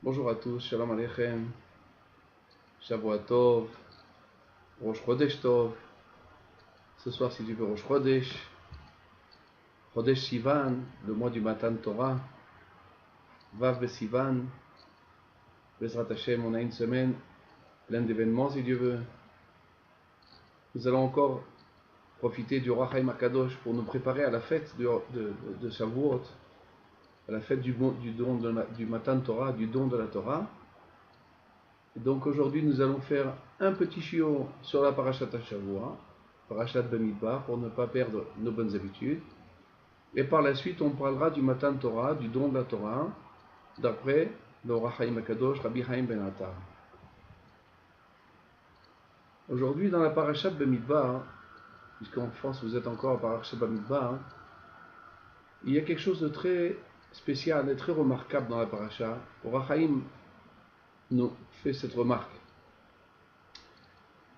Bonjour à tous, Shalom Aleichem, Shavua Tov, Rosh Chodesh Tov. Ce soir, si tu veux, Rosh Chodesh, Chodesh Sivan, le mois du Matan Torah, Vav Besivan, Bezrat Hashem, on a une semaine pleine d'événements, si Dieu veut. Nous allons encore profiter du Roi Chaim HaKadosh pour nous préparer à la fête de Shavuot, à la fête du Matan Torah, du don de la Torah. Et donc aujourd'hui, nous allons faire un petit shiur sur la Parashat HaShavua, Parashat Bamidbar, pour ne pas perdre nos bonnes habitudes. Et par la suite, on parlera du Matan Torah, du don de la Torah, d'après le Roi Chaim HaKadosh, Rabbi Chaim Ben Attar. Aujourd'hui, dans la Parashat Bamidbar, puisqu'en France vous êtes encore à Parashat Bamidbar, il y a quelque chose de très spécial et très remarquable dans la Parashat. Le Roi Chaim nous fait cette remarque.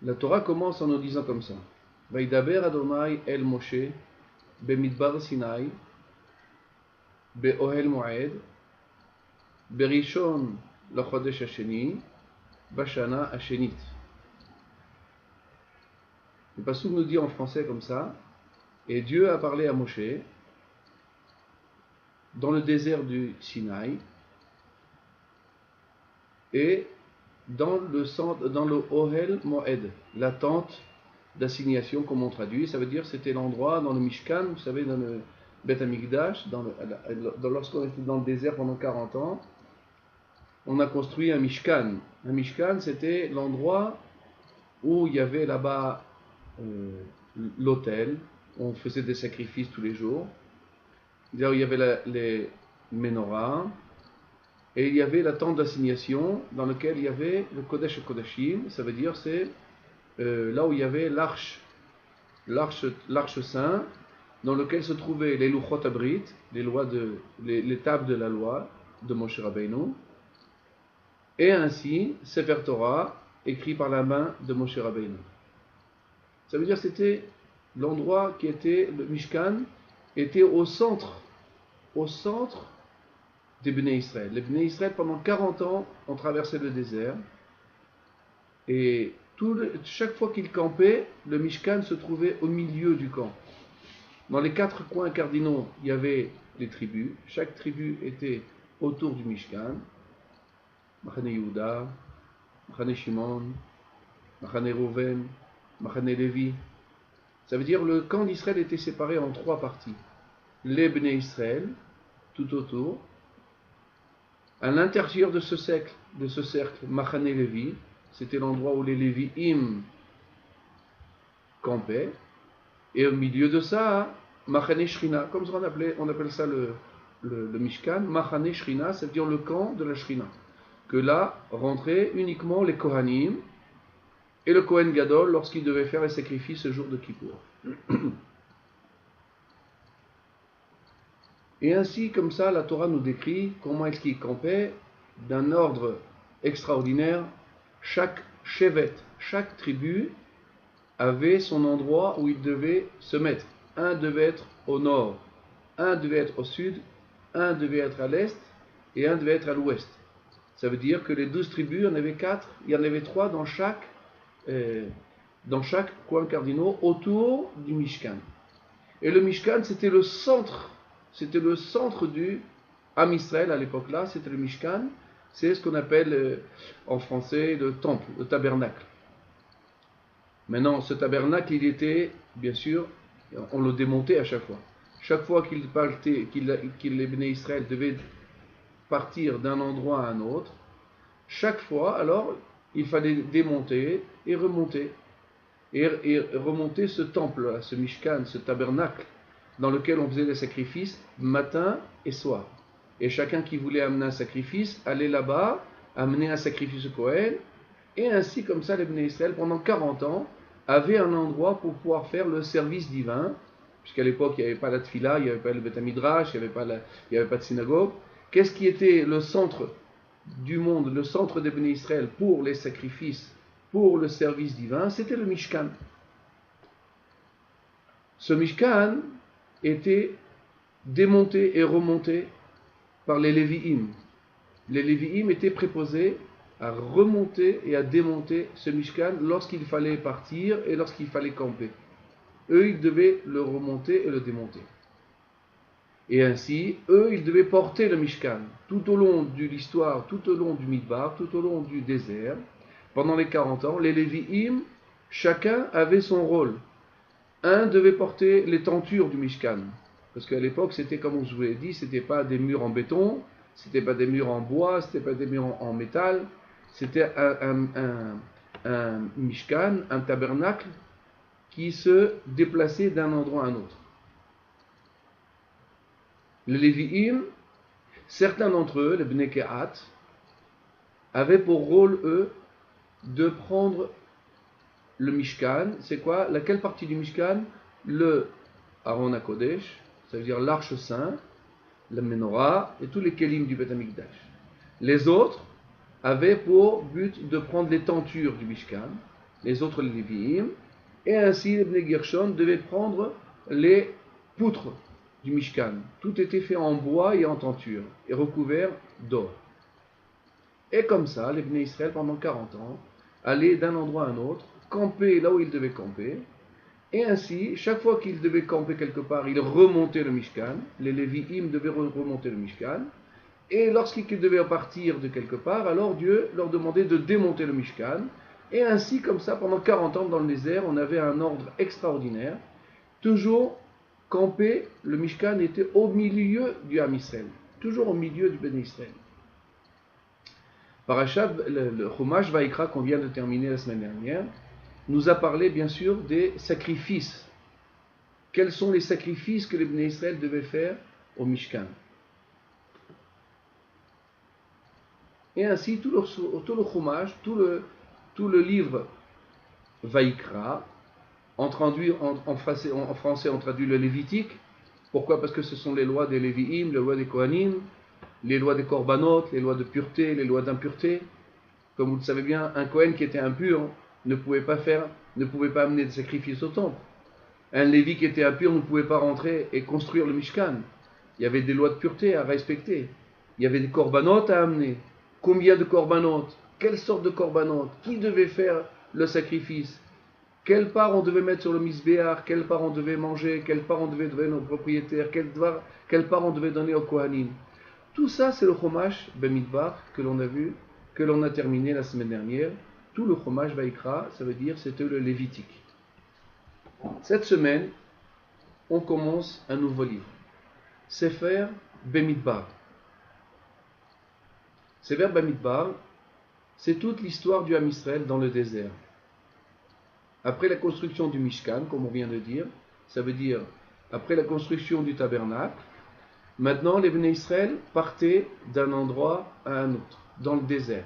La Torah commence en nous disant comme ça: Vaidaber Adonai el Moshe Bemidbar Sinai Be'ohel Moed Berishon Lachodesh Hasheni Bashana Hashenit. Le passouk nous dit en français comme ça: et Dieu a parlé à Moshe dans le désert du Sinaï et dans le Ohel Moed, la tente d'assignation, comme on traduit. Ça veut dire c'était l'endroit dans le Mishkan, vous savez, dans le Beth Amikdash, lorsqu'on était dans le désert pendant 40 ans, on a construit un Mishkan. Un Mishkan, c'était l'endroit où il y avait là-bas l'autel, on faisait des sacrifices tous les jours. Là où il y avait les menorahs, et il y avait la tente d'assignation dans laquelle il y avait le Kodesh Kodashim, ça veut dire c'est là où il y avait l'arche saint, dans lequel se trouvaient les Luchot Abrit, les tables de la loi de Moshe Rabbeinu, et ainsi Sefer Torah, écrit par la main de Moshe Rabbeinu. Ça veut dire c'était l'endroit qui était, le Mishkan, était au centre des Bnei Israël. Les Bnei Israël, pendant 40 ans, ont traversé le désert, et chaque fois qu'ils campaient, le Mishkan se trouvait au milieu du camp. Dans les 4 coins cardinaux, il y avait les tribus. Chaque tribu était autour du Mishkan. Machane Yehuda, Machane Shimon, Machane Reuven, Machane Levi. Ça veut dire le camp d'Israël était séparé en 3 parties. Les Bnei Israël, tout autour. À l'intérieur de ce cercle, Machane Levi, c'était l'endroit où les Lévi'im campaient. Et au milieu de ça, Machane Shrina, comme on appelle ça le Mishkan, Machane Shrina, c'est-à-dire le camp de la Shrina. Que là rentraient uniquement les Kohanim et le Kohen Gadol lorsqu'il devait faire les sacrifices ce jour de Kippour. Et ainsi, comme ça, la Torah nous décrit comment est-ce qu'ils campaient d'un ordre extraordinaire. Chaque chevet, chaque tribu avait son endroit où il devait se mettre. Un devait être au nord, un devait être au sud, un devait être à l'est et un devait être à l'ouest. Ça veut dire que les 12 tribus, il y en avait 4, il y en avait 3 dans chaque coin cardinal autour du Mishkan. Et le Mishkan, c'était le centre du Am Israël à l'époque-là, c'était le Mishkan, c'est ce qu'on appelle en français le temple, le tabernacle. Maintenant, ce tabernacle, il était, bien sûr, on le démontait à chaque fois. Chaque fois les Bnei Israël devaient partir d'un endroit à un autre, chaque fois, alors, il fallait démonter et remonter. Et remonter ce temple, ce Mishkan, ce tabernacle, dans lequel on faisait des sacrifices matin et soir. Et chacun qui voulait amener un sacrifice allait là-bas, amener un sacrifice au Kohen, et ainsi, comme ça, les Bnei Israël, pendant 40 ans, avaient un endroit pour pouvoir faire le service divin, puisqu'à l'époque, il n'y avait pas la Tfila, il n'y avait pas le Beth Midrash, il n'y avait pas de synagogue. Qu'est-ce qui était le centre du monde, le centre des Bnei Israël pour les sacrifices, pour le service divin? C'était le Mishkan. Ce Mishkan était démonté et remonté par les Lévi'im. les Lévi'im étaient préposés à remonter et à démonter ce Mishkan lorsqu'il fallait partir et lorsqu'il fallait camper. Eux, ils devaient le remonter et le démonter. Et ainsi, eux, ils devaient porter le Mishkan tout au long de l'histoire, tout au long du Midbar, tout au long du désert. Pendant les 40 ans, les Lévi'im, chacun avait son rôle. Un devait porter les tentures du Mishkan. Parce qu'à l'époque, c'était, comme je vous l'ai dit, c'était pas des murs en béton, c'était pas des murs en bois, c'était pas des murs en métal. C'était un Mishkan, un tabernacle qui se déplaçait d'un endroit à un autre. Les Lévi'im, certains d'entre eux, les Bnei Kehat, avaient pour rôle, eux, de prendre le Mishkan. C'est quoi? Laquelle partie du Mishkan? Le Aron HaKodesh, ça veut dire l'arche sainte, la Menorah et tous les Kélim du Beth Amikdash. Les autres avaient pour but de prendre les tentures du Mishkan, les autres les Lévi'im, et ainsi les Bnei Gershon devaient prendre les poutres du Mishkan. Tout était fait en bois et en tenture, et recouvert d'or. Et comme ça, les Bnei Israël, pendant 40 ans, allaient d'un endroit à un autre, camper là où ils devaient camper, et ainsi, chaque fois qu'ils devaient camper quelque part, ils remontaient le Mishkan, les Lévi'im devaient remonter le Mishkan, et lorsqu'ils devaient partir de quelque part, alors Dieu leur demandait de démonter le Mishkan, et ainsi, comme ça, pendant 40 ans dans le désert, on avait un ordre extraordinaire, toujours camper, le Mishkan était au milieu du Ham Israël, toujours au milieu du Béné Israël. Parashat, le Chumash Vaïkra qu'on vient de terminer la semaine dernière, nous a parlé bien sûr des sacrifices. Quels sont les sacrifices que les Béné Israël devaient faire au Mishkan? Et ainsi, tout le Chumash, tout le livre Vaïkra, en français, on traduit le Lévitique. Pourquoi? Parce que ce sont les lois des Lévi'im, les lois des Kohanim, les lois des Korbanot, les lois de pureté, les lois d'impureté. Comme vous le savez bien, un Kohen qui était impur ne pouvait pas amener de sacrifice au temple. Un Lévi qui était impur ne pouvait pas rentrer et construire le Mishkan. Il y avait des lois de pureté à respecter. Il y avait des Korbanot à amener. Combien de Korbanot? Quelle sorte de Korbanot? Qui devait faire le sacrifice? Quelle part on devait mettre sur le misbéar? Quelle part on devait manger? Quelle part on devait donner aux propriétaires? Quelle part on devait donner aux Kohanim? Tout ça, c'est le Chumash Bemidbar que l'on a vu, que l'on a terminé la semaine dernière. Tout le Chumash Vaïkra, ça veut dire c'était le Lévitique. Cette semaine, on commence un nouveau livre. Sefer Bemidbar. Sefer Bemidbar, c'est toute l'histoire du Ham Israël dans le désert. Après la construction du Mishkan, comme on vient de dire, ça veut dire après la construction du tabernacle, maintenant les Bnei Israël partaient d'un endroit à un autre, dans le désert.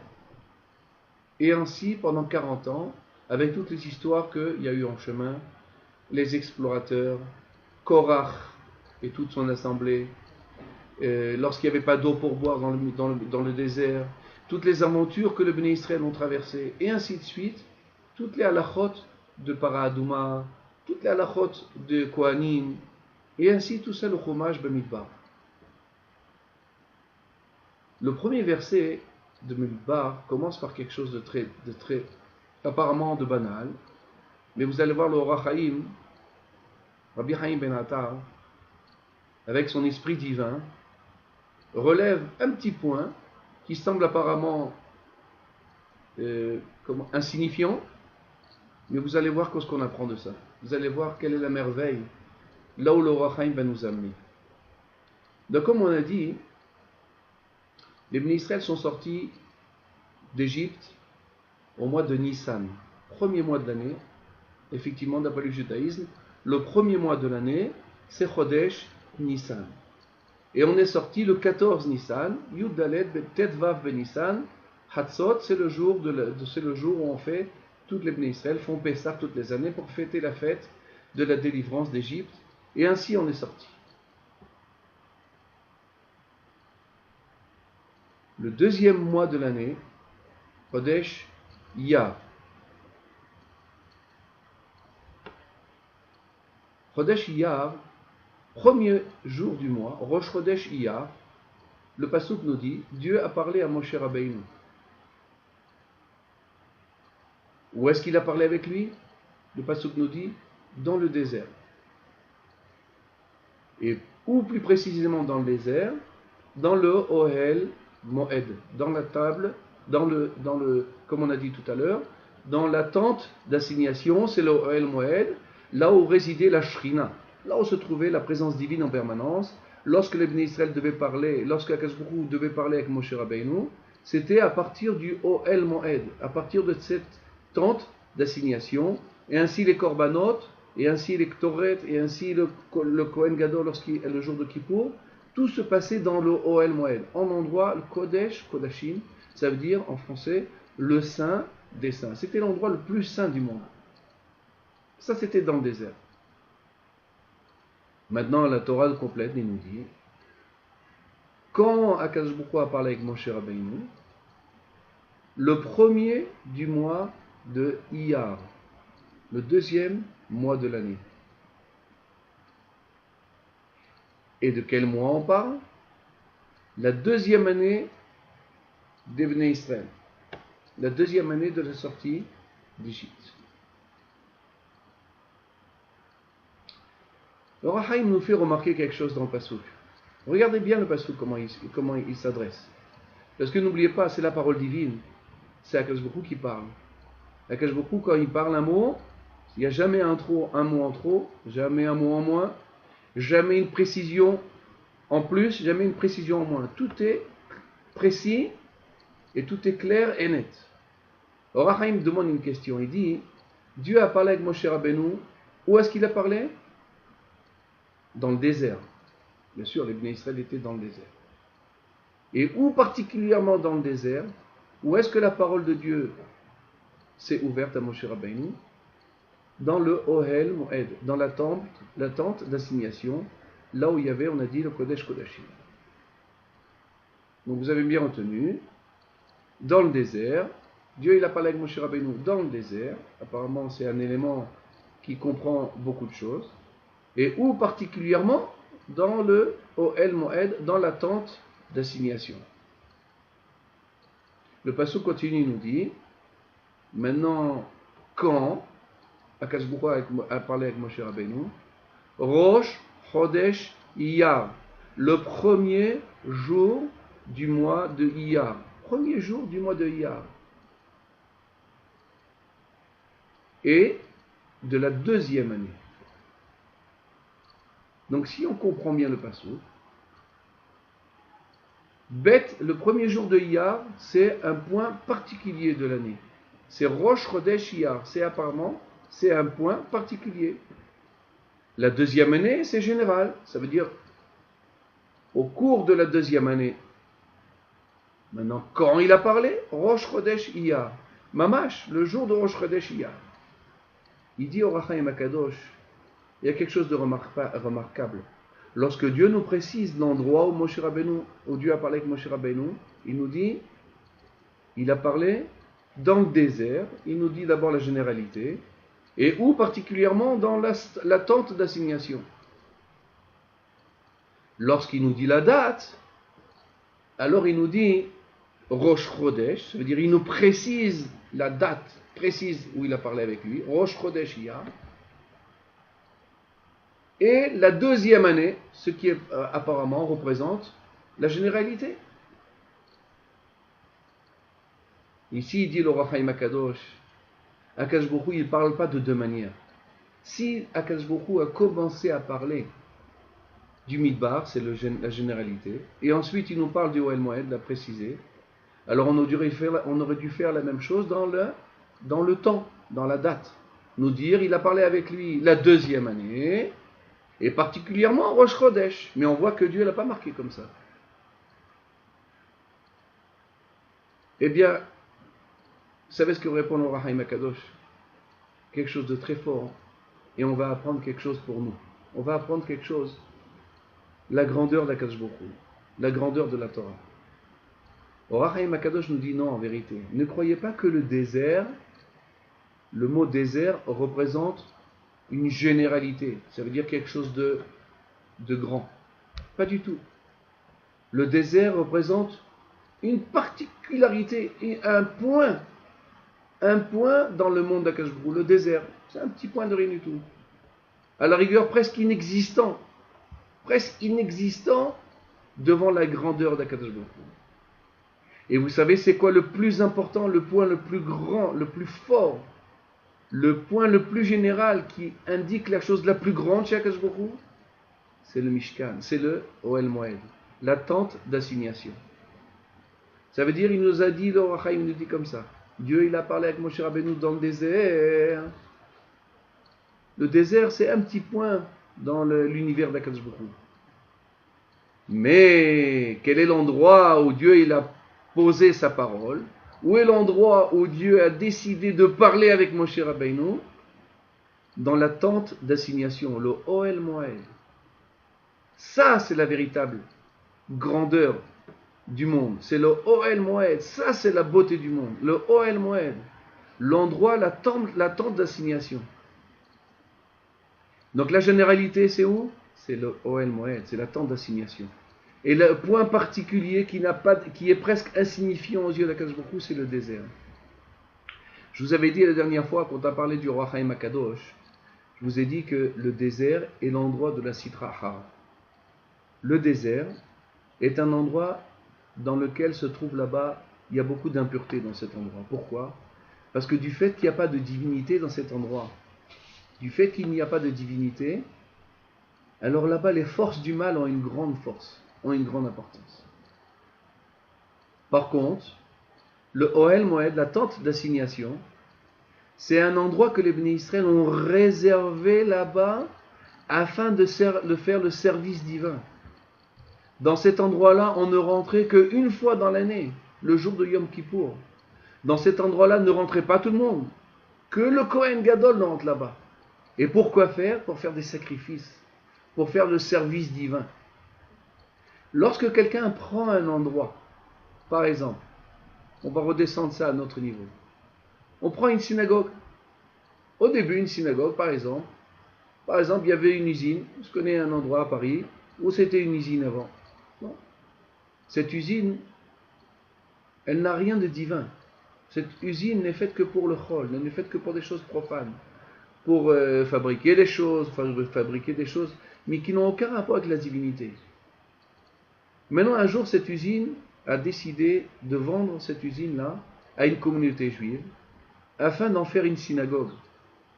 Et ainsi, pendant 40 ans, avec toutes les histoires qu'il y a eu en chemin, les explorateurs, Korach et toute son assemblée, lorsqu'il n'y avait pas d'eau pour boire dans le désert, toutes les aventures que les Bnei Israël ont traversées, et ainsi de suite, toutes les halachot de Paradouma, toutes les halachot de Kohanim, et ainsi tout ça le Chumash Bemidbar. Le premier verset de Bemidbar commence par quelque chose de très apparemment de banal, mais vous allez voir le Or HaChaim, Rabbi Chaim Ben Attar, avec son esprit divin, relève un petit point qui semble apparemment insignifiant, mais vous allez voir ce qu'on apprend de ça. Vous allez voir quelle est la merveille, là où le Or HaChaim va nous amener. Donc comme on a dit, les Bnei Israël sont sortis d'Égypte au mois de Nissan, premier mois de l'année. Effectivement, d'après le judaïsme, le premier mois de l'année, c'est Chodesh Nissan. Et on est sorti le 14 Nissan, Yud Dalet Tetvav Ben Nissan, Hatzot, c'est le jour où on fait, toutes les Bnei Israël font Pessah toutes les années pour fêter la fête de la délivrance d'Égypte. Et ainsi on est sorti. Le deuxième mois de l'année, Chodesh Iyar. Chodesh Iyar, premier jour du mois, Rosh Chodesh Iyar, le pasuk nous dit, Dieu a parlé à Moshe Rabbeinu. Où est-ce qu'il a parlé avec lui? Le pasuk nous dit, dans le désert. Et ou plus précisément dans le désert, dans le Ohel Moed, dans la table, comme on a dit tout à l'heure, dans la tente d'assignation, c'est le Ohel Moed, là où résidait la Shrina, là où se trouvait la présence divine en permanence. Lorsque les Bnei Israël devaient parler, lorsque Akash Baruch Hu devait parler avec Moshe Rabbeinu, c'était à partir du Ohel Moed, à partir de cette tente d'assignation, et ainsi les korbanot, et ainsi les ktoret, et ainsi le Kohen Gadol lorsqu'il est le jour de Kippour, tout se passait dans le Ohel Moed, en endroit le Kodesh, Kodashim, ça veut dire en français le saint des saints. C'était l'endroit le plus saint du monde. Ça c'était dans le désert. Maintenant la Torah complète, il nous dit, quand Akadosh Baruch Hu a parlé avec Moshe Rabbeinu, le premier du mois de Iyar, le deuxième mois de l'année. Et de quel mois on parle? La deuxième année des Bnei Israël. La deuxième année de la sortie d'Égypte. Le Rahaim nous fait remarquer quelque chose dans le pasuk. Regardez bien le pasuk, comment il s'adresse. Parce que n'oubliez pas, c'est la parole divine. C'est Akadosh Baruch Hu qui parle. Akadosh Baruch Hu, quand il parle un mot, il n'y a jamais un mot en trop, jamais un mot en moins, jamais une précision en plus, jamais une précision en moins. Tout est précis et tout est clair et net. Or, Rahaim demande une question. Il dit, Dieu a parlé avec Moshe Rabbeinu. Où est-ce qu'il a parlé? Dans le désert. Bien sûr, les Bnei Israël étaient dans le désert. Et où particulièrement dans le désert? Où est-ce que la parole de Dieu s'est ouverte à Moshe Rabbeinu? Dans le Ohel Moed, dans la tente d'assignation, là où il y avait, on a dit, le Kodesh Kodashim. Donc vous avez bien retenu, dans le désert, Dieu il a parlé avec Moshe Rabbeinu dans le désert, apparemment c'est un élément qui comprend beaucoup de choses, et où particulièrement dans le Ohel Moed, dans la tente d'assignation. Le passage continue, il nous dit, maintenant, quand Akadosh Baruch Hu a parlé avec Moshe Rabbeinu, Rosh Chodesh Iyar, le premier jour du mois de Iyar. Premier jour du mois de Iyar. Et de la deuxième année. Donc si on comprend bien le passage, Bet, le premier jour de Iyar, c'est un point particulier de l'année. C'est Rosh Chodesh Iyar. C'est un point particulier. La deuxième année, c'est général. Ça veut dire au cours de la deuxième année. Maintenant, quand il a parlé, Rosh Chodesh Iyar. Mamash, le jour de Rosh Chodesh Iyar. Il dit au Rachaim Akadosh, il y a quelque chose de remarquable. Lorsque Dieu nous précise l'endroit où Dieu a parlé avec Moshe Rabbeinu, il nous dit, il a parlé dans le désert, il nous dit d'abord la généralité, et où particulièrement dans la tente d'assignation. Lorsqu'il nous dit la date, alors il nous dit Rosh Chodesh, ça veut dire il nous précise la date précise où il a parlé avec lui, Rosh Chodesh Iyar. Et la deuxième année, ce qui apparemment représente la généralité. Ici, il dit le Rachaim Akadosh, Akadosh Baruch Hu, il ne parle pas de deux manières. Si Akadosh Baruch Hu a commencé à parler du Midbar, c'est la généralité, et ensuite il nous parle du Ohel Moed, l'a précisé, alors on aurait dû faire la même chose dans le temps, dans la date. Nous dire, il a parlé avec lui la deuxième année, et particulièrement Rosh Chodesh. Mais on voit que Dieu ne l'a pas marqué comme ça. Eh bien, vous savez ce que répond le Rahaim Akadosh? Quelque chose de très fort. Et on va apprendre quelque chose pour nous. On va apprendre quelque chose. La grandeur d'Akadosh Baruch Hu. La grandeur de la Torah. Le Rahaim Akadosh nous dit non, en vérité. Ne croyez pas que le désert, le mot désert représente une généralité, ça veut dire quelque chose de grand. Pas du tout. Le désert représente une particularité, un point dans le monde d'Akadosh Baruch Hu, le désert. C'est un petit point de rien du tout. À la rigueur, presque inexistant devant la grandeur d'Akadosh Baruch Hu. Et vous savez, c'est quoi le plus important, le point le plus grand, le plus fort, le point le plus général qui indique la chose la plus grande chez Akadosh Baruch Hu? C'est le Mishkan, c'est le Ohel Moed, la tente d'assignation. Ça veut dire, il nous a dit, le Rachaim nous dit comme ça. Dieu, il a parlé avec Moshe Rabbeinu dans le désert. Le désert, c'est un petit point dans l'univers d'Akadosh Baruch Hu. Mais quel est l'endroit où Dieu il a posé sa parole? Où est l'endroit où Dieu a décidé de parler avec Moshe Rabbeinu? Dans la tente d'assignation, le Ohel Moed. Ça, c'est la véritable grandeur du monde. C'est le Ohel Moed. Ça, c'est la beauté du monde. Le Ohel Moed. L'endroit, la tente d'assignation. Donc la généralité, c'est où? C'est le Ohel Moed. C'est la tente d'assignation. Et le point particulier qui est presque insignifiant aux yeux d'Akadosh Baruch Hu, c'est le désert. Je vous avais dit la dernière fois, quand on a parlé du Roi Chaim Akadosh, je vous ai dit que le désert est l'endroit de la Sitra Achara. Le désert est un endroit dans lequel se trouve là-bas, il y a beaucoup d'impureté dans cet endroit. Pourquoi? Parce que du fait qu'il n'y a pas de divinité dans cet endroit, du fait qu'il n'y a pas de divinité, alors là-bas les forces du mal ont une grande force, ont une grande importance. Par contre, le Ohel Moed, la tente d'assignation, c'est un endroit que les Bnei Israël ont réservé là-bas afin de faire le service divin. Dans cet endroit-là, on ne rentrait qu'une fois dans l'année, le jour de Yom Kippour. Dans cet endroit-là, ne rentrait pas tout le monde. Que le Kohen Gadol rentre là-bas. Et pourquoi faire? Pour faire des sacrifices, pour faire le service divin. Lorsque quelqu'un prend un endroit, par exemple, on va redescendre ça à notre niveau. On prend une synagogue. Au début, une synagogue, par exemple, il y avait une usine. Je connais un endroit à Paris où c'était une usine avant. Non. Cette usine, elle n'a rien de divin. Cette usine n'est faite que pour le chol, elle n'est faite que pour des choses profanes, pour fabriquer des choses, mais qui n'ont aucun rapport avec la divinité. Maintenant, un jour, cette usine a décidé de vendre cette usine-là à une communauté juive afin d'en faire une synagogue,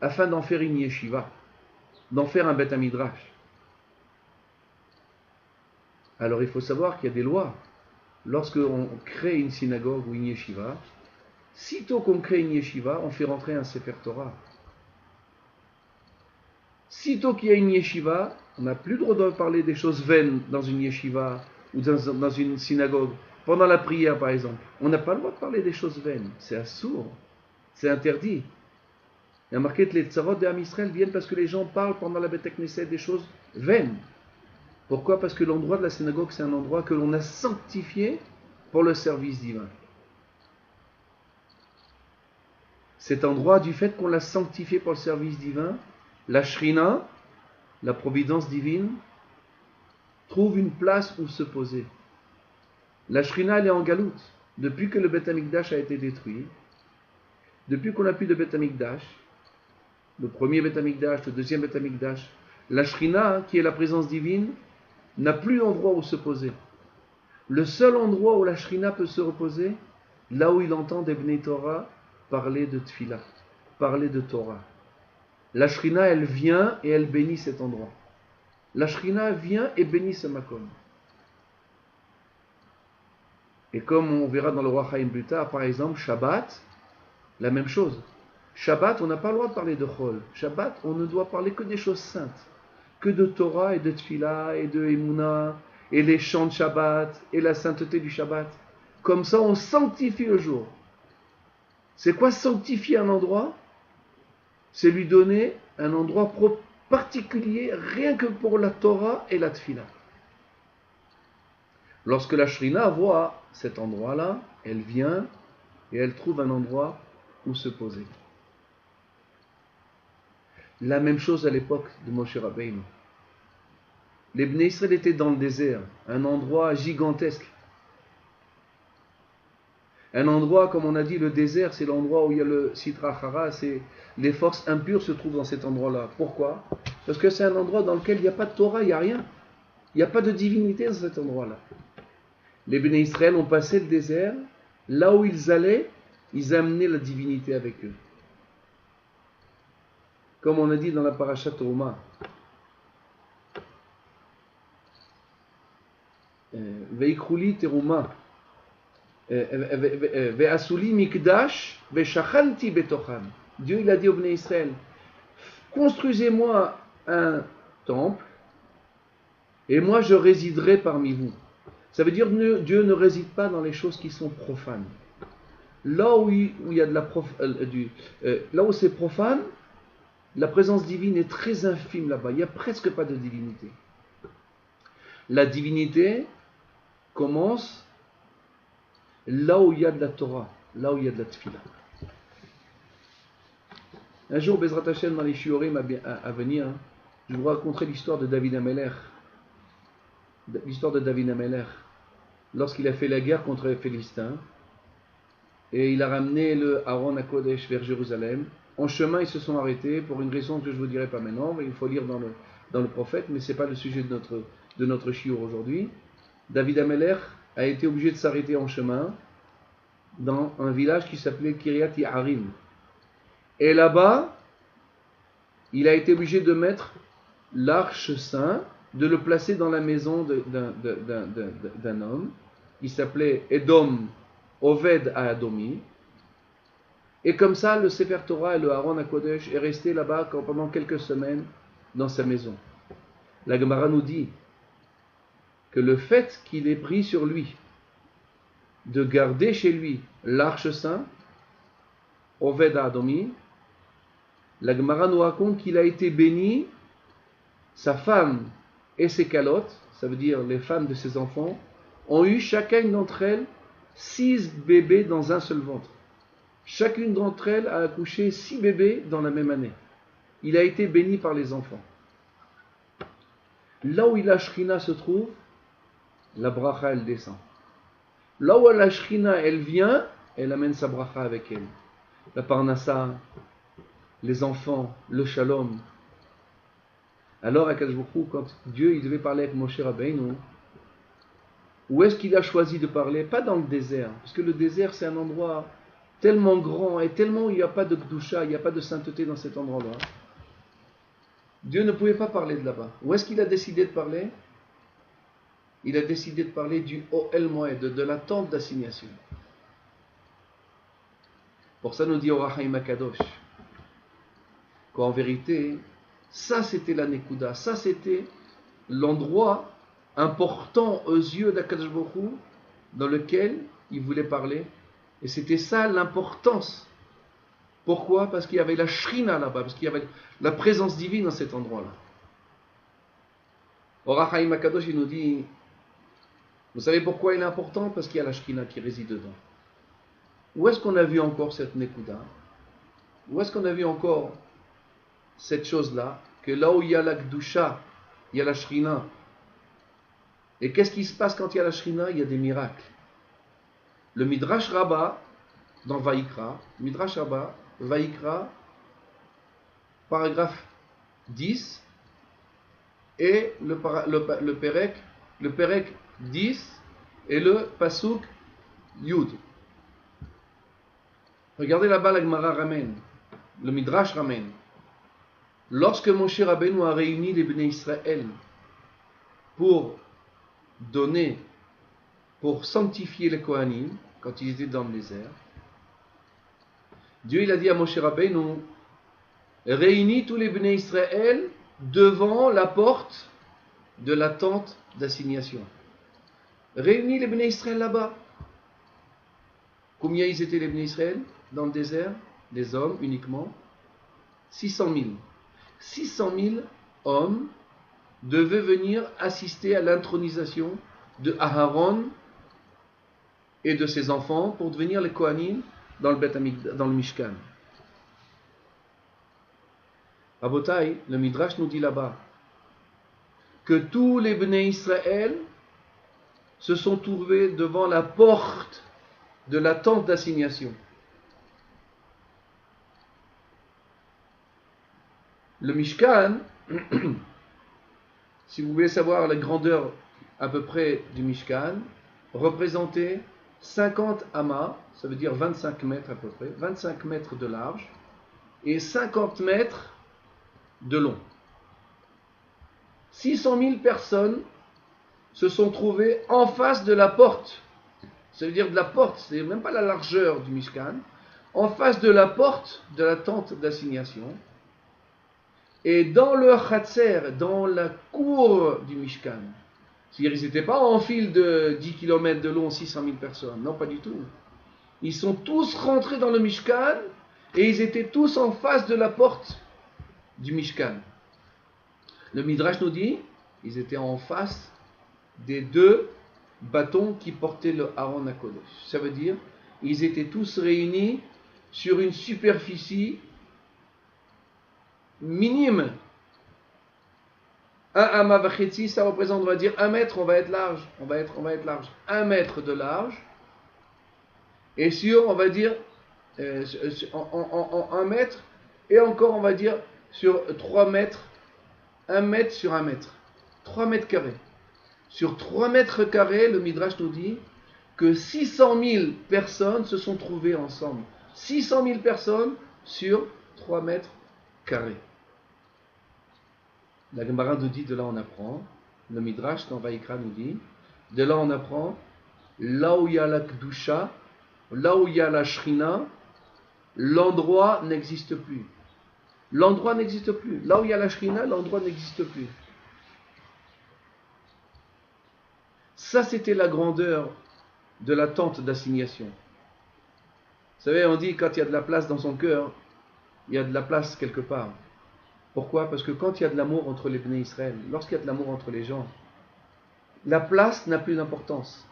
afin d'en faire une yeshiva, d'en faire un Beth Midrash. Alors il faut savoir qu'il y a des lois. Lorsqu'on crée une synagogue ou une yeshiva, sitôt qu'on crée une yeshiva, on fait rentrer un Sefer Torah. Sitôt qu'il y a une yeshiva, on n'a plus le droit de parler des choses vaines dans une yeshiva ou dans une synagogue. Pendant la prière, par exemple, on n'a pas le droit de parler des choses vaines. C'est assourd, c'est interdit. Il y a marqué que les tzarot de Am Israël viennent parce que les gens parlent pendant la Beth Knesset des choses vaines. Pourquoi? Parce que l'endroit de la synagogue, c'est un endroit que l'on a sanctifié pour le service divin. Cet endroit, du fait qu'on l'a sanctifié pour le service divin, la Shrina, la providence divine, trouve une place où se poser. La Shrina, elle est en galoute. Depuis que le Beth Amikdash a été détruit, depuis qu'on n'a plus de Beth Amikdash, le premier Beth Amikdash, le deuxième Beth Amikdash, la Shrina, qui est la présence divine, n'a plus d'endroit où se poser. Le seul endroit où la Shrina peut se reposer, là où il entend des Bnei Torah parler de Tfilah, parler de Torah. La Shrina, elle vient et elle bénit cet endroit. La Shrina vient et bénit ce makom. Et comme on verra dans le Roi Chaim plus tard, par exemple, Shabbat, la même chose. Shabbat, on n'a pas le droit de parler de Chol. Shabbat, on ne doit parler que des choses saintes, que de Torah et de Tfilah et de Emouna et les chants de Shabbat et la sainteté du Shabbat. Comme ça, on sanctifie le jour. C'est quoi sanctifier un endroit? C'est lui donner un endroit particulier rien que pour la Torah et la Tfilah. Lorsque la Shrina voit cet endroit-là, elle vient et elle trouve un endroit où se poser. La même chose à l'époque de Moshe Rabbeinu. Les Bnei Israël étaient dans le désert, un endroit gigantesque. Un endroit, comme on a dit, le désert, c'est l'endroit où il y a le Sitra Achara, les forces impures se trouvent dans cet endroit-là. Pourquoi? Parce que c'est un endroit dans lequel il n'y a pas de Torah, il n'y a rien. Il n'y a pas de divinité dans cet endroit-là. Les Bnei Israël ont passé le désert, là où ils allaient, ils amenaient la divinité avec eux. Comme on a dit dans la Parashat Teruma. Veikrouli Teruma. Ve'asuli mikdash ve'shachanti betocham. Dieu il a dit au Bnei Israël, construisez-moi un temple et moi je résiderai parmi vous. Ça veut dire que Dieu ne réside pas dans les choses qui sont profanes. Là où il y a de la là où c'est profane, la présence divine est très infime là-bas. Il n'y a presque pas de divinité. La divinité commence là où il y a de la Torah, là où il y a de la Tfila. Un jour, Bezrat Hashem, dans les Shiurim à venir, je vous raconterai l'histoire de David Ameler. L'histoire de David Ameler, lorsqu'il a fait la guerre contre les Philistins, et il a ramené le Aaron à Kodesh vers Jérusalem. En chemin, ils se sont arrêtés pour une raison que je ne vous dirai pas maintenant, mais il faut lire dans le prophète, mais ce n'est pas le sujet de notre shiur aujourd'hui. David Ameler a été obligé de s'arrêter en chemin dans un village qui s'appelait Kiryat Ye'arim. Et là-bas, il a été obligé de mettre l'arche saint, de le placer dans la maison d'un homme. Il s'appelait Edom Oved Adomi. Et comme ça, le Sefer Torah et le Aaron HaKodesh est resté là-bas pendant quelques semaines dans sa maison. La Gemara nous dit que le fait qu'il ait pris sur lui de garder chez lui l'arche saint, Oved Adomi, la Gemara nous raconte qu'il a été béni, sa femme et ses calottes, ça veut dire les femmes de ses enfants, ont eu chacune d'entre elles 6 bébés dans un seul ventre. Chacune d'entre elles a accouché 6 bébés dans la même année. Il a été béni par les enfants. Là où la Shrina se trouve, la bracha elle descend. Là où la Shrina elle vient, elle amène sa bracha avec elle. La parnassa, les enfants, le shalom. Alors à Akadosh Baruch Hu, quand Dieu il devait parler avec Moshe Rabbeinu, où est-ce qu'il a choisi de parler? Pas dans le désert, parce que le désert c'est un endroit tellement grand et tellement il n'y a pas de Kedusha, il n'y a pas de sainteté dans cet endroit-là. Dieu ne pouvait pas parler de là-bas. Où est-ce qu'il a décidé de parler? Il a décidé de parler du Ohel Moed, de la tente d'assignation. Pour ça nous dit Or HaChaim HaKadosh qu'en vérité, ça c'était la Nekuda, ça c'était l'endroit important aux yeux d'Akadosh Baruch Hu dans lequel il voulait parler. Et c'était ça l'importance. Pourquoi? Parce qu'il y avait la Shrina là-bas, parce qu'il y avait la présence divine dans cet endroit-là. Or HaChaim HaKadosh il nous dit, vous savez pourquoi il est important? Parce qu'il y a la Shrina qui réside dedans. Où est-ce qu'on a vu encore cette Nekuda? Où est-ce qu'on a vu encore cette chose-là? Que là où il y a la Kedusha, il y a la Shrina. Et qu'est-ce qui se passe quand il y a la Shrina? Il y a des miracles. Le Midrash Rabbah, dans Vaïkra, Midrash Rabbah, Vaïkra, paragraphe 10, et le Perek 10, et le Pasuk Yud. Regardez là-bas la Gemara ramène, le Midrash ramène. Lorsque Moshe Rabbeinu a réuni les Bnei Israël pour sanctifier les Kohanim, quand ils étaient dans le désert, Dieu il a dit à Moshe Rabbeinu, réunis tous les Bnei Israël devant la porte de la tente d'assignation. Réunis les Bnei Israël là-bas. Combien ils étaient les Bnei Israël dans le désert? Les hommes uniquement 600 000. 600 000 hommes devaient venir assister à l'intronisation de Aharon et de ses enfants pour devenir les Kohanim dans le Mishkan. Rabotai, le Midrash nous dit là-bas que tous les Bnei Israël se sont trouvés devant la porte de la tente d'assignation. Le Mishkan, si vous voulez savoir la grandeur à peu près du Mishkan, représentait 50 amas, ça veut dire 25 mètres à peu près, 25 mètres de large et 50 mètres de long. 600 000 personnes se sont trouvées en face de la porte. Ça veut dire de la porte, c'est même pas la largeur du Mishkan, en face de la porte de la tente d'assignation. Et dans le Khatser, dans la cour du Mishkan, c'est-à-dire ils n'étaient pas en file de 10 km de long, 600 000 personnes, non pas du tout. Ils sont tous rentrés dans le Mishkan et ils étaient tous en face de la porte du Mishkan. Le Midrash nous dit, ils étaient en face des deux bâtons qui portaient le Aaron HaKodesh. Ça veut dire, ils étaient tous réunis sur une superficie minime. Un ama vachetzi, ça représente, on va dire, 1 mètre, on va être large. On va être large. 1 mètre de large. Et sur, on va dire, en 1 mètre. Et encore, on va dire, sur 3 mètres. 1 mètre sur 1 mètre. 3 mètres carrés. Sur 3 mètres carrés, le Midrash nous dit que 600 000 personnes se sont trouvées ensemble. 600 000 personnes sur 3 mètres carrés. La Gemara nous dit, de là on apprend, le Midrash dans Vaïkra nous dit, de là on apprend, là où il y a la Kedusha, là où il y a la Shrina, l'endroit n'existe plus. L'endroit n'existe plus. Là où il y a la Shrina, l'endroit n'existe plus. Ça, c'était la grandeur de la tente d'assignation. Vous savez, on dit, quand il y a de la place dans son cœur, il y a de la place quelque part. Pourquoi? Parce que quand il y a de l'amour entre les Bnei Israël, lorsqu'il y a de l'amour entre les gens, la place n'a plus d'importance.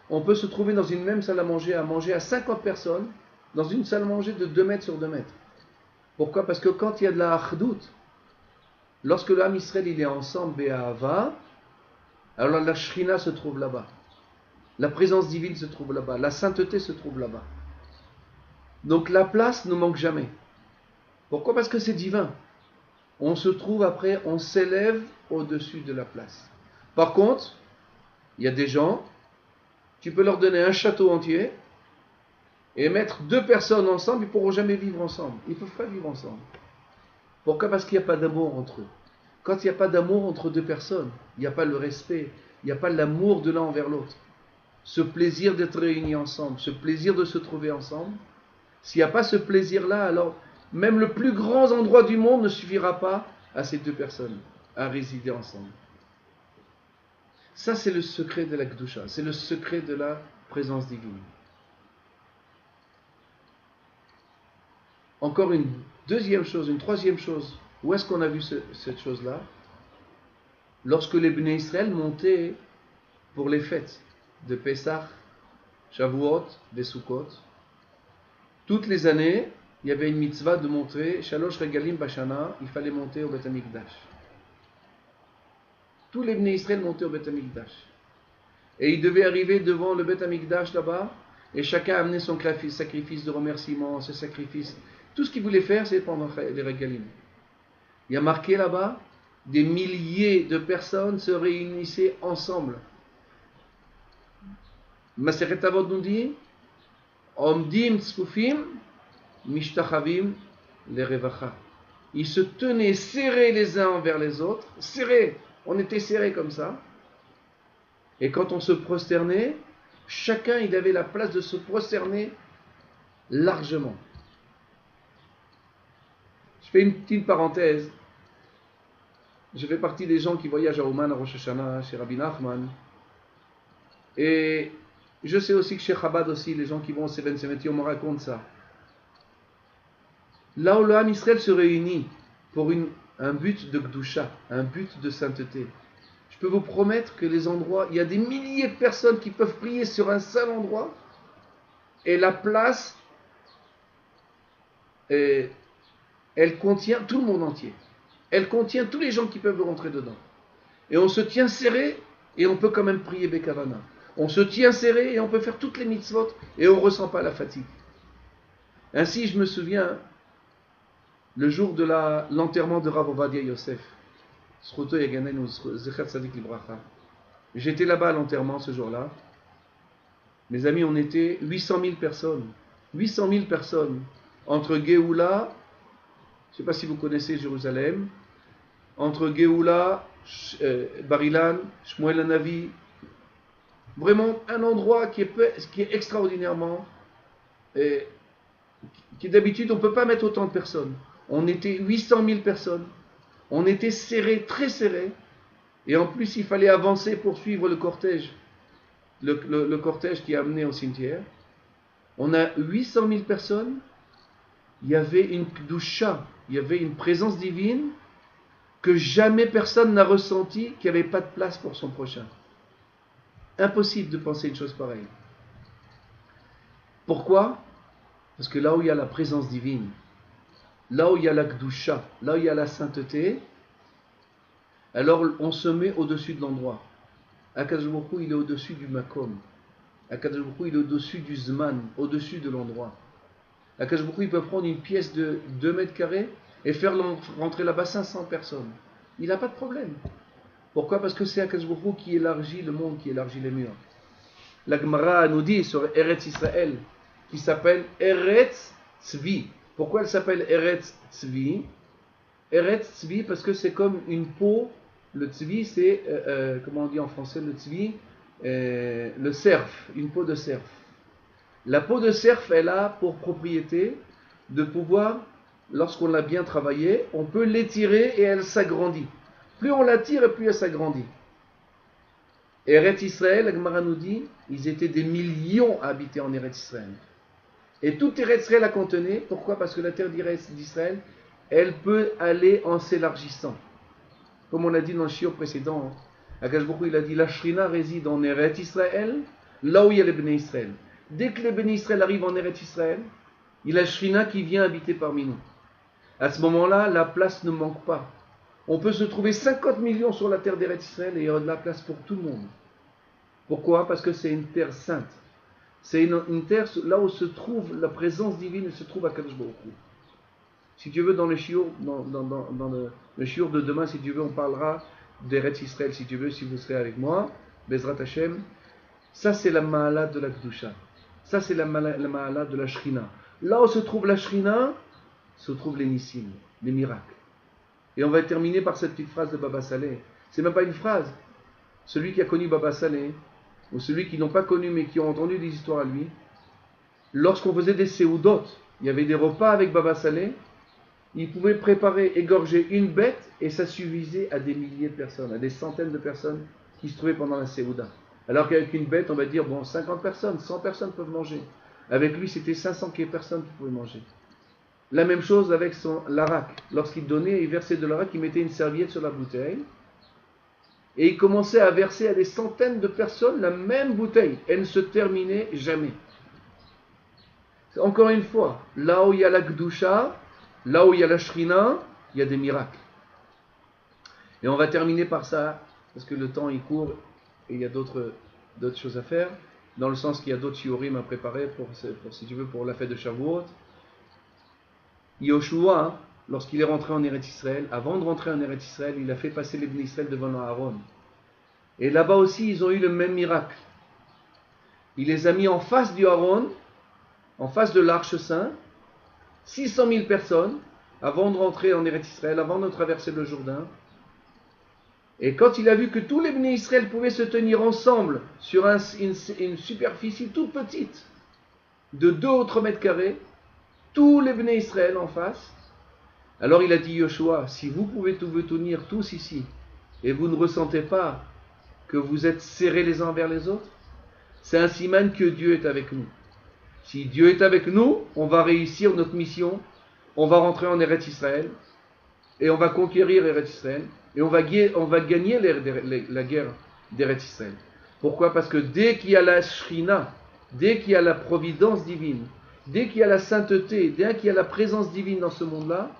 On peut se trouver dans une même salle à manger à 50 personnes, dans une salle à manger de 2 mètres sur 2 mètres. Pourquoi? Parce que quand il y a de la achdout, lorsque l'âme Israël il est ensemble, Be'ahava, alors la Shrina se trouve là-bas. La présence divine se trouve là-bas. La sainteté se trouve là-bas. Donc la place ne manque jamais. Pourquoi? Parce que c'est divin. On se trouve après, on s'élève au-dessus de la place. Par contre, il y a des gens, tu peux leur donner un château entier et mettre 2 personnes ensemble, ils ne pourront jamais vivre ensemble. Ils ne peuvent pas vivre ensemble. Pourquoi? Parce qu'il n'y a pas d'amour entre eux. Quand il n'y a pas d'amour entre 2 personnes, il n'y a pas le respect, il n'y a pas l'amour de l'un envers l'autre. Ce plaisir d'être réunis ensemble, ce plaisir de se trouver ensemble, s'il n'y a pas ce plaisir-là, alors même le plus grand endroit du monde ne suffira pas à ces 2 personnes à résider ensemble. Ça, c'est le secret de la Kedusha, c'est le secret de la présence divine. Encore une deuxième chose, une troisième chose. Où est-ce qu'on a vu cette chose-là? Lorsque les Bnei Israël montaient pour les fêtes de Pessah, Shavuot, de Sukkot, toutes les années, il y avait une mitzvah de montrer Shalosh Regalim Bashana, il fallait monter au Beth Amikdash. Tous les Bnei Israël montaient au Beth Amikdash. Et ils devaient arriver devant le Beth Amikdash là-bas, et chacun amenait son sacrifice de remerciement, ses sacrifices. Tout ce qu'il voulait faire, c'est pendant les Regalim. Il y a marqué là-bas, des milliers de personnes se réunissaient ensemble. Masechet Avot nous dit, Omdim tzfufim, mishtachavim lerevacha. Ils se tenaient serrés les uns envers les autres, serrés, on était serrés comme ça. Et quand on se prosternait, chacun il avait la place de se prosterner largement. Je fais une petite parenthèse. Je fais partie des gens qui voyagent à Ouman, à Rosh Hashanah, chez Rabbi Nachman. Et je sais aussi que chez Chabad aussi, les gens qui vont au Seven Cemetery, on me raconte ça. Là où le Ham Israël se réunit pour un but de Gdusha, un but de sainteté, je peux vous promettre que les endroits, il y a des milliers de personnes qui peuvent prier sur un seul endroit, et la place, elle contient tout le monde entier. Elle contient tous les gens qui peuvent rentrer dedans. et on se tient serré et on peut quand même prier Bekavana. On se tient serré et on peut faire toutes les mitzvot et on ne ressent pas la fatigue. Ainsi, je me souviens, le jour de l'enterrement de Rav Ovadia Yosef, j'étais là-bas à l'enterrement ce jour-là. Mes amis, on était 800 000 personnes. 800 000 personnes entre Géoula, je ne sais pas si vous connaissez Jérusalem, entre Géoula, Bar-Ilan, Shmuel Hanavi, vraiment un endroit qui est extraordinairement, qui d'habitude on ne peut pas mettre autant de personnes. On était 800 000 personnes, on était serrés, très serrés, et en plus il fallait avancer pour suivre le cortège, le cortège qui a amené au cimetière. On a 800 000 personnes, il y avait une kdusha, il y avait une présence divine que jamais personne n'a ressenti, qu'il n'y avait pas de place pour son prochain. Impossible de penser une chose pareille. Pourquoi? Parce que là où il y a la présence divine, là où il y a la kdusha, là où il y a la sainteté, alors on se met au-dessus de l'endroit. Akadosh Baruch Hu, il est au-dessus du makom. Akadosh Baruch Hu, il est au-dessus du zman, au-dessus de l'endroit. Akadosh Baruch Hu, il peut prendre une pièce de 2 mètres carrés et faire rentrer là-bas 500 personnes. Il n'a pas de problème. Pourquoi? Parce que c'est Akadosh Baruch Hu qui élargit le monde, qui élargit les murs. La Gemara nous dit sur Eretz Israël, qui s'appelle Eretz Tzvi. Pourquoi elle s'appelle Eretz Tzvi? Eretz Tzvi parce que c'est comme une peau. Le tzvi, c'est, comment on dit en français le tzvi? Le cerf, une peau de cerf. La peau de cerf, elle a pour propriété de pouvoir, lorsqu'on l'a bien travaillée, on peut l'étirer et elle s'agrandit. Plus on la tire et plus elle s'agrandit. Eretz Israël, la Gemara nous dit, ils étaient des millions à habiter en Eretz Israël. Et toute Eretz Israël la contenait. Pourquoi? Parce que la terre d'Israël, elle peut aller en s'élargissant. Comme on l'a dit dans le shiur précédent, Akadosh Baruch Hu, il a dit la Shrina réside en Eretz Israël, là où il y a les Bnei Israël. Dès que les Bnei Israël arrivent en Eretz Israël, il y a la Shrina qui vient habiter parmi nous. À ce moment-là, la place ne manque pas. On peut se trouver 50 millions sur la terre d'Eretz Israël et il y aura de la place pour tout le monde. Pourquoi? Parce que c'est une terre sainte. C'est une terre là où se trouve la présence divine, se trouve Akadosh Baruch Hu. Si tu veux, dans le shiur, dans le shiur de demain, si tu veux, on parlera d'Eretz Israël, si tu veux, si vous serez avec moi, Bezrat Hashem. Ça, c'est la ma'ala de la Kedusha. Ça, c'est la ma'ala de la Shrina. Là où se trouve la Shrina, se trouvent les Nissim, les miracles. Et on va terminer par cette petite phrase de Baba Saleh. C'est même pas une phrase. Celui qui a connu Baba Saleh, ou celui qui n'ont pas connu mais qui ont entendu des histoires à lui, lorsqu'on faisait des séoudot, il y avait des repas avec Baba Saleh, il pouvait préparer, égorger une bête et ça suffisait à des milliers de personnes, à des centaines de personnes qui se trouvaient pendant la séouda. Alors qu'avec une bête, on va dire, bon, 50 personnes, 100 personnes peuvent manger. Avec lui, c'était 500 personnes qui pouvaient manger. La même chose avec l'arak. Lorsqu'il donnait, il versait de l'arak, il mettait une serviette sur la bouteille et il commençait à verser à des centaines de personnes la même bouteille. Elle ne se terminait jamais. Encore une fois, là où il y a la Gdusha, là où il y a la Shrina, il y a des miracles. Et on va terminer par ça, parce que le temps il court et il y a d'autres choses à faire, dans le sens qu'il y a d'autres shiurim à préparer pour, si tu veux, pour la fête de Shavuot. Yoshua, lorsqu'il est rentré en Eretz Israël, avant de rentrer en Eretz Israël, il a fait passer les Bnei Israël devant Aaron. Et là-bas aussi, ils ont eu le même miracle. Il les a mis en face du Aaron, en face de l'Arche Saint, 600 000 personnes, avant de rentrer en Eretz Israël, avant de traverser le Jourdain. Et quand il a vu que tous les Bnei Israël pouvaient se tenir ensemble sur une superficie toute petite, de 2 ou 3 mètres carrés, tous les Bnei Israël en face, alors il a dit Yoshua, si vous pouvez vous tenir tous ici, et vous ne ressentez pas que vous êtes serrés les uns vers les autres, c'est un siman que Dieu est avec nous. Si Dieu est avec nous, on va réussir notre mission, on va rentrer en Eretz Israël, et on va conquérir Eretz Israël, et on va gagner la guerre d'Eretz Israël. Pourquoi? Parce que dès qu'il y a la Shrina, dès qu'il y a la providence divine, dès qu'il y a la sainteté, dès qu'il y a la présence divine dans ce monde-là,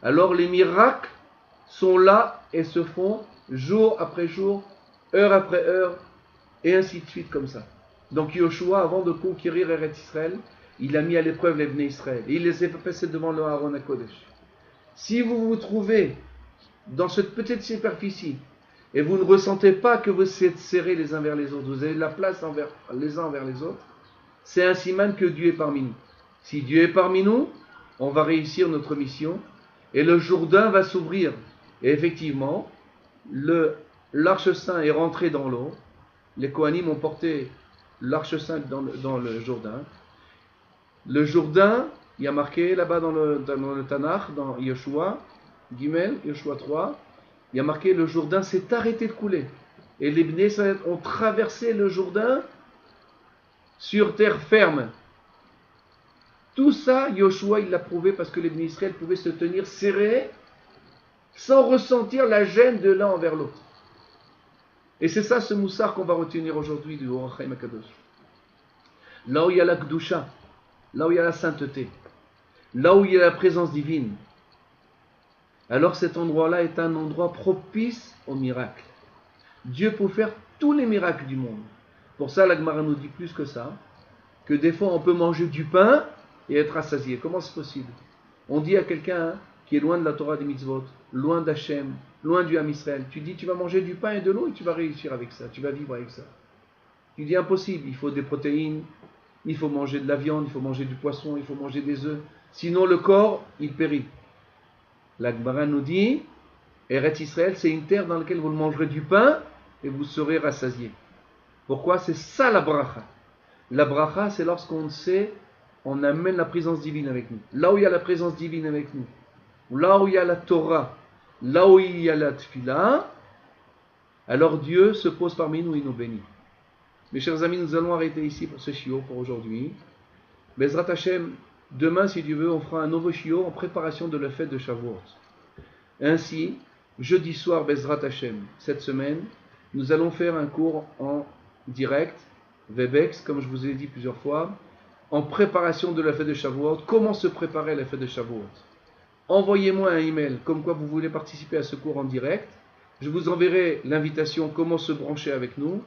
alors les miracles sont là et se font jour après jour, heure après heure, et ainsi de suite comme ça. Donc Yoshua, avant de conquérir Eretz Israël, il a mis à l'épreuve les Bnei Israël. Et il les a fait passer devant le Aaron HaKodesh. Si vous vous trouvez dans cette petite superficie, et vous ne ressentez pas que vous êtes serrés les uns vers les autres, vous avez de la place les uns envers les autres, c'est un siman que Dieu est parmi nous. Si Dieu est parmi nous, on va réussir notre mission, et le Jourdain va s'ouvrir. Et effectivement, l'arche saint est rentré dans l'eau, les Kohanim ont porté l'arche sainte dans le Jourdain. Le Jourdain, il y a marqué là-bas dans le Tanakh, dans Yoshua, Gimel, Yoshua 3, il y a marqué le Jourdain s'est arrêté de couler. Et les Bnei Israël ont traversé le Jourdain sur terre ferme. Tout ça, Yoshua, il l'a prouvé parce que les Bnei Israël pouvaient se tenir serrés sans ressentir la gêne de l'un envers l'autre. Et c'est ça ce moussard qu'on va retenir aujourd'hui du Or HaChaim HaKadosh. Là où il y a la Kedusha, là où il y a la sainteté, là où il y a la présence divine, alors cet endroit-là est un endroit propice aux miracles. Dieu peut faire tous les miracles du monde. Pour ça, la Gemara nous dit plus que ça, que des fois on peut manger du pain et être rassasié. Comment c'est possible? On dit à quelqu'un qui est loin de la Torah des mitzvot, loin d'Hachem, loin du Ham Israël, tu dis tu vas manger du pain et de l'eau et tu vas réussir avec ça, tu vas vivre avec ça. Tu dis impossible, il faut des protéines, il faut manger de la viande, il faut manger du poisson, il faut manger des œufs, sinon le corps il périt. La Gemara nous dit, Eretz Israël c'est une terre dans laquelle vous mangerez du pain et vous serez rassasiés. Pourquoi? C'est ça la bracha. La bracha c'est lorsqu'on sait, on amène la présence divine avec nous. Là où il y a la présence divine avec nous, là où il y a la Torah, là où il y a la Tfila, alors Dieu se pose parmi nous et nous bénit. Mes chers amis, nous allons arrêter ici pour ce shiur pour aujourd'hui. Bezrat Hashem, demain, si Dieu veut, on fera un nouveau shiur en préparation de la fête de Shavuot. Ainsi, jeudi soir, Bezrat Hashem, cette semaine, nous allons faire un cours en direct, Webex, comme je vous ai dit plusieurs fois, en préparation de la fête de Shavuot. Comment se préparer à la fête de Shavuot? Envoyez-moi un email comme quoi vous voulez participer à ce cours en direct. Je vous enverrai l'invitation comment se brancher avec nous.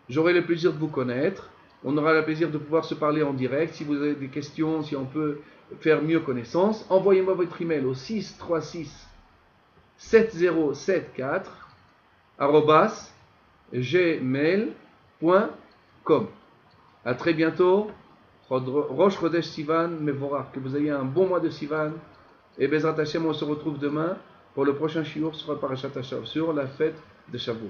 J'aurai le plaisir de vous connaître. On aura le plaisir de pouvoir se parler en direct. Si vous avez des questions, si on peut faire mieux connaissance, envoyez-moi votre email au 636 7074 @gmail.com. À très bientôt. Rosh Chodesh Sivan Mevorach. Que vous ayez un bon mois de Sivan. Et Bezrat Hashem, on se retrouve demain pour le prochain shiur sur Parashat Hashav, sur la fête de Shavuot.